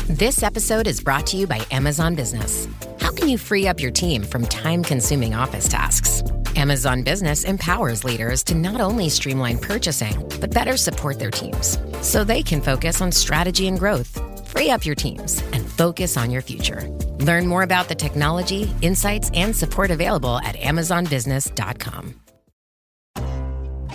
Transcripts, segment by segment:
This episode is brought to you by Amazon Business. How can you free up your team from time-consuming office tasks? Amazon Business empowers leaders to not only streamline purchasing, but better support their teams so they can focus on strategy and growth. Free up your teams and focus on your future. Learn more about the technology, insights, and support available at amazonbusiness.com.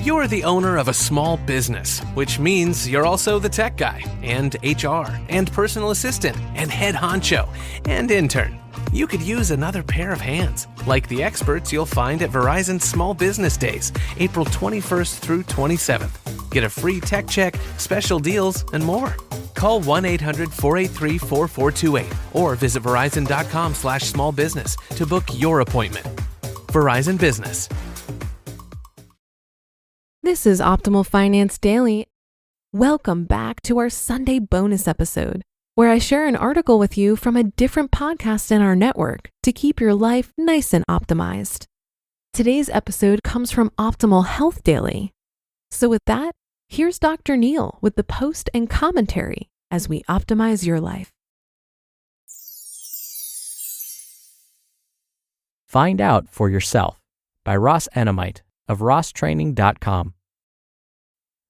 You're the owner of a small business, which means you're also the tech guy, and HR, and personal assistant, and head honcho, and intern. You could use another pair of hands, like the experts you'll find at Verizon Small Business Days, April 21st through 27th. Get a free tech check, special deals, and more. Call 1-800-483-4428 or visit verizon.com/smallbusiness to book your appointment. Verizon Business. This is Optimal Finance Daily. Welcome back to our Sunday bonus episode, where I share an article with you from a different podcast in our network to keep your life nice and optimized. Today's episode comes from Optimal Health Daily. So with that, here's Dr. Neil with the post and commentary as we optimize your life. Find Out for Yourself by Enamait of rosstraining.com.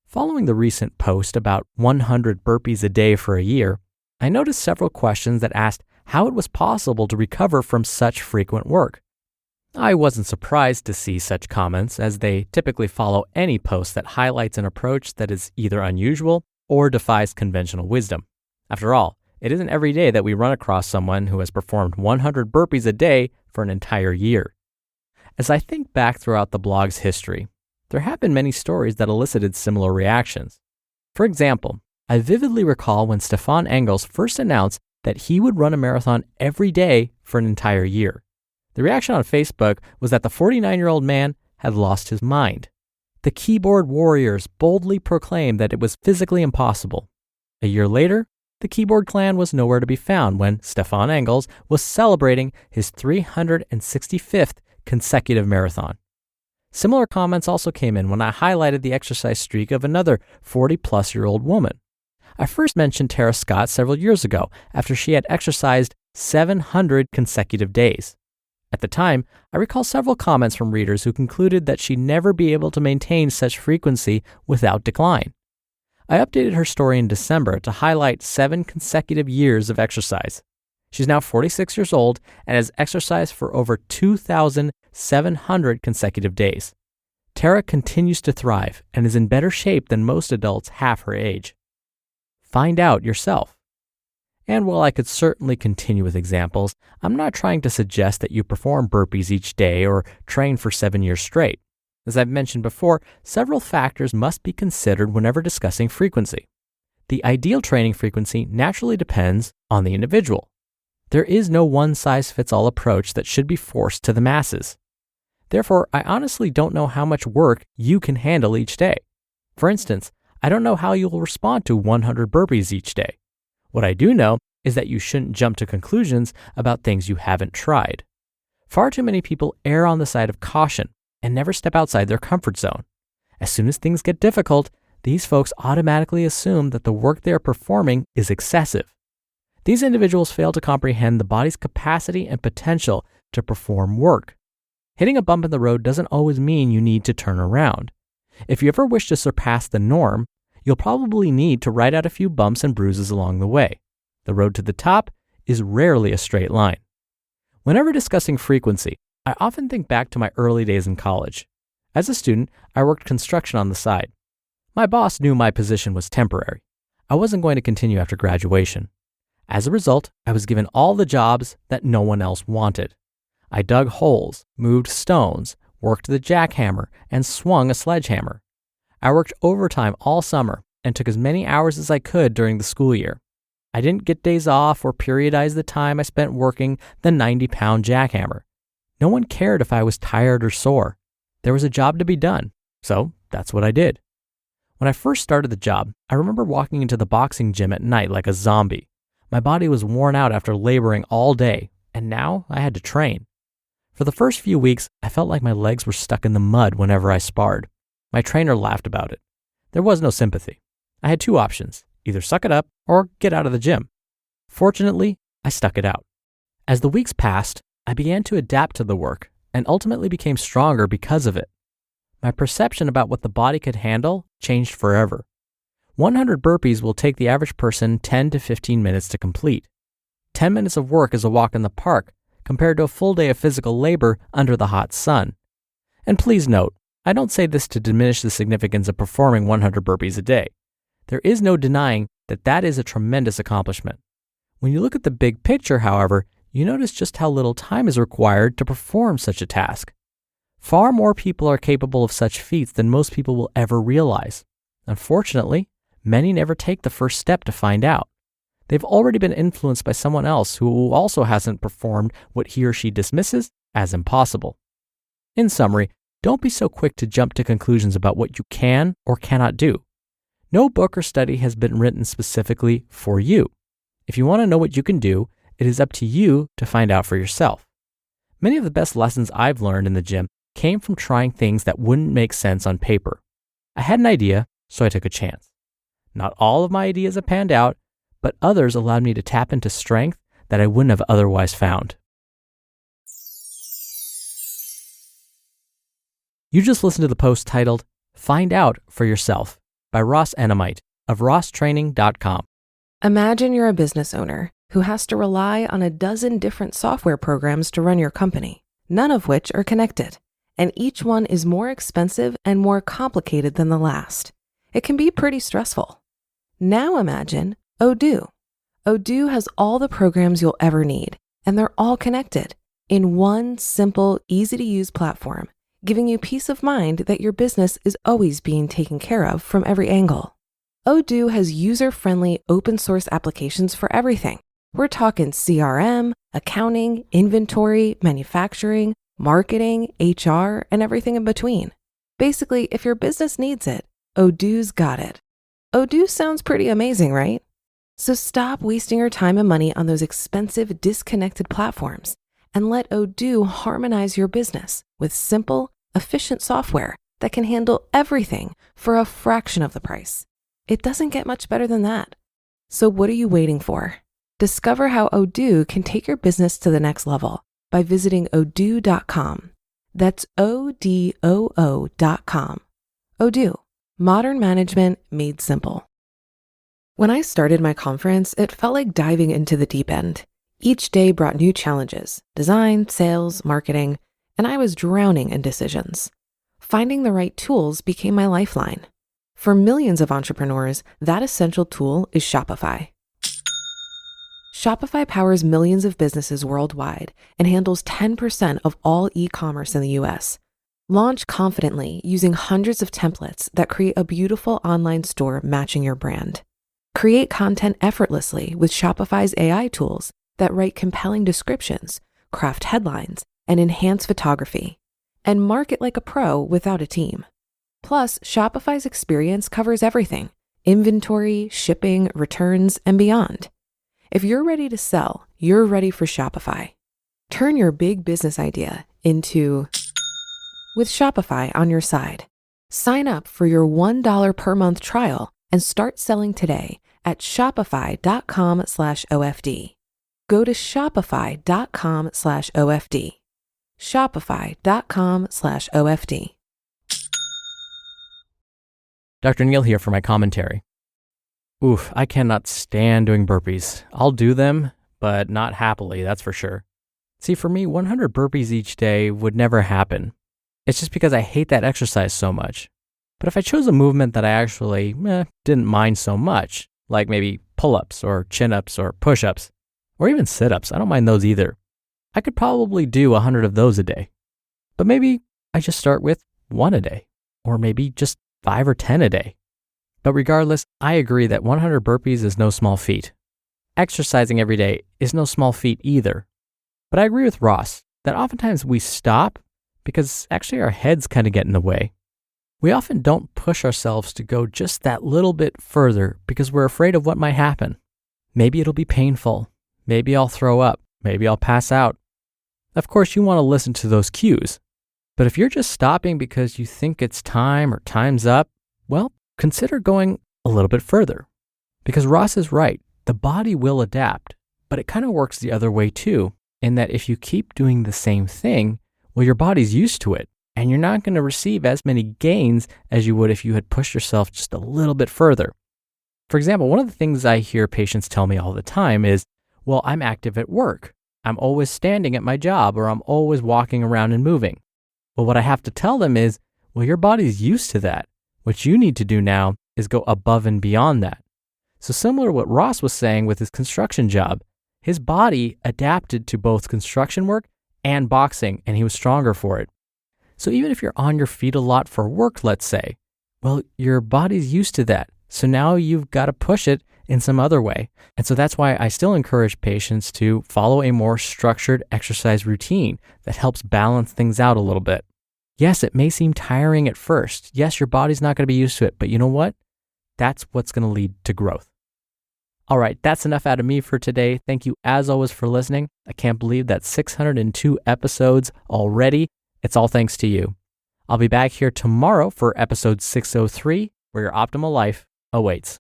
Following the recent post about 100 burpees a day for a year, I noticed several questions that asked how it was possible to recover from such frequent work. I wasn't surprised to see such comments, as they typically follow any post that highlights an approach that is either unusual or defies conventional wisdom. After all, it isn't every day that we run across someone who has performed 100 burpees a day for an entire year. As I think back throughout the blog's history, there have been many stories that elicited similar reactions. For example, I vividly recall when Stefan Engels first announced that he would run a marathon every day for an entire year. The reaction on Facebook was that the 49-year-old man had lost his mind. The keyboard warriors boldly proclaimed that it was physically impossible. A year later, the keyboard clan was nowhere to be found when Stefan Engels was celebrating his 365th consecutive marathon. Similar comments also came in when I highlighted the exercise streak of another 40-plus-year-old woman. I first mentioned Tara Scott several years ago after she had exercised 700 consecutive days. At the time, I recall several comments from readers who concluded that she'd never be able to maintain such frequency without decline. I updated her story in December to highlight 7 consecutive years of exercise. She's now 46 years old and has exercised for over 2,700 consecutive days. Tara continues to thrive and is in better shape than most adults half her age. Find out yourself. And while I could certainly continue with examples, I'm not trying to suggest that you perform burpees each day or train for 7 years straight. As I've mentioned before, several factors must be considered whenever discussing frequency. The ideal training frequency naturally depends on the individual. There is no one-size-fits-all approach that should be forced to the masses. Therefore, I honestly don't know how much work you can handle each day. For instance, I don't know how you will respond to 100 burpees each day. What I do know is that you shouldn't jump to conclusions about things you haven't tried. Far too many people err on the side of caution and never step outside their comfort zone. As soon as things get difficult, these folks automatically assume that the work they are performing is excessive. These individuals fail to comprehend the body's capacity and potential to perform work. Hitting a bump in the road doesn't always mean you need to turn around. If you ever wish to surpass the norm, you'll probably need to ride out a few bumps and bruises along the way. The road to the top is rarely a straight line. Whenever discussing frequency, I often think back to my early days in college. As a student, I worked construction on the side. My boss knew my position was temporary. I wasn't going to continue after graduation. As a result, I was given all the jobs that no one else wanted. I dug holes, moved stones, worked the jackhammer, and swung a sledgehammer. I worked overtime all summer and took as many hours as I could during the school year. I didn't get days off or periodize the time I spent working the 90-pound jackhammer. No one cared if I was tired or sore. There was a job to be done, so that's what I did. When I first started the job, I remember walking into the boxing gym at night like a zombie. My body was worn out after laboring all day, and now I had to train. For the first few weeks, I felt like my legs were stuck in the mud whenever I sparred. My trainer laughed about it. There was no sympathy. I had two options, either suck it up or get out of the gym. Fortunately, I stuck it out. As the weeks passed, I began to adapt to the work and ultimately became stronger because of it. My perception about what the body could handle changed forever. 100 burpees will take the average person 10 to 15 minutes to complete. 10 minutes of work is a walk in the park compared to a full day of physical labor under the hot sun. And please note, I don't say this to diminish the significance of performing 100 burpees a day. There is no denying that that is a tremendous accomplishment. When you look at the big picture, however, you notice just how little time is required to perform such a task. Far more people are capable of such feats than most people will ever realize. Unfortunately, many never take the first step to find out. They've already been influenced by someone else who also hasn't performed what he or she dismisses as impossible. In summary, don't be so quick to jump to conclusions about what you can or cannot do. No book or study has been written specifically for you. If you want to know what you can do, it is up to you to find out for yourself. Many of the best lessons I've learned in the gym came from trying things that wouldn't make sense on paper. I had an idea, so I took a chance. Not all of my ideas have panned out, but others allowed me to tap into strength that I wouldn't have otherwise found. You just listened to the post titled, Find Out for Yourself by Ross Enamait of rosstraining.com. Imagine you're a business owner who has to rely on a dozen different software programs to run your company, none of which are connected, and each one is more expensive and more complicated than the last. It can be pretty stressful. Now imagine Odoo. Odoo has all the programs you'll ever need, and they're all connected in one simple, easy-to-use platform, giving you peace of mind that your business is always being taken care of from every angle. Odoo has user-friendly open-source applications for everything. We're talking CRM, accounting, inventory, manufacturing, marketing, HR, and everything in between. Basically, if your business needs it, Odoo's got it. Odoo sounds pretty amazing, right? So stop wasting your time and money on those expensive, disconnected platforms and let Odoo harmonize your business with simple, efficient software that can handle everything for a fraction of the price. It doesn't get much better than that. So what are you waiting for? Discover how Odoo can take your business to the next level by visiting odoo.com. That's ODOO.com. Odoo, modern management made simple. When I started my conference, it felt like diving into the deep end. Each day brought new challenges, design, sales, marketing, and I was drowning in decisions. Finding the right tools became my lifeline. For millions of entrepreneurs, that essential tool is Shopify. Shopify powers millions of businesses worldwide and handles 10% of all e-commerce in the US. Launch confidently using hundreds of templates that create a beautiful online store matching your brand. Create content effortlessly with Shopify's AI tools that write compelling descriptions, craft headlines, and enhance photography. And market like a pro without a team. Plus, Shopify's experience covers everything: inventory, shipping, returns, and beyond. If you're ready to sell, you're ready for Shopify. Turn your big business idea into with Shopify on your side. Sign up for your $1 per month trial and start selling today at shopify.com/OFD. Go to shopify.com/OFD. Shopify.com/OFD. Dr. Neil here for my commentary. Oof, I cannot stand doing burpees. I'll do them, but not happily, that's for sure. See, for me, 100 burpees each day would never happen. It's just because I hate that exercise so much. But if I chose a movement that I actually didn't mind so much, like maybe pull-ups or chin-ups or push-ups, or even sit-ups, I don't mind those either. I could probably do 100 of those a day. But maybe I just start with 1 a day, or maybe just 5 or 10 a day. But regardless, I agree that 100 burpees is no small feat. Exercising every day is no small feat either. But I agree with Ross that oftentimes we stop because actually our heads kind of get in the way. We often don't push ourselves to go just that little bit further because we're afraid of what might happen. Maybe it'll be painful. Maybe I'll throw up. Maybe I'll pass out. Of course, you want to listen to those cues. But if you're just stopping because you think it's time or time's up, well, consider going a little bit further. Because Ross is right. The body will adapt. But it kind of works the other way too, in that if you keep doing the same thing, well, your body's used to it, and you're not going to receive as many gains as you would if you had pushed yourself just a little bit further. For example, one of the things I hear patients tell me all the time is, well, I'm active at work. I'm always standing at my job, or I'm always walking around and moving. Well, what I have to tell them is, well, your body's used to that. What you need to do now is go above and beyond that. So similar to what Ross was saying with his construction job, his body adapted to both construction work and boxing, and he was stronger for it. So even if you're on your feet a lot for work, let's say, well, your body's used to that. So now you've got to push it in some other way. And so that's why I still encourage patients to follow a more structured exercise routine that helps balance things out a little bit. Yes, it may seem tiring at first. Yes, your body's not going to be used to it, but you know what? That's what's going to lead to growth. All right, that's enough out of me for today. Thank you as always for listening. I can't believe that's 602 episodes already. It's all thanks to you. I'll be back here tomorrow for episode 603, where your optimal life awaits.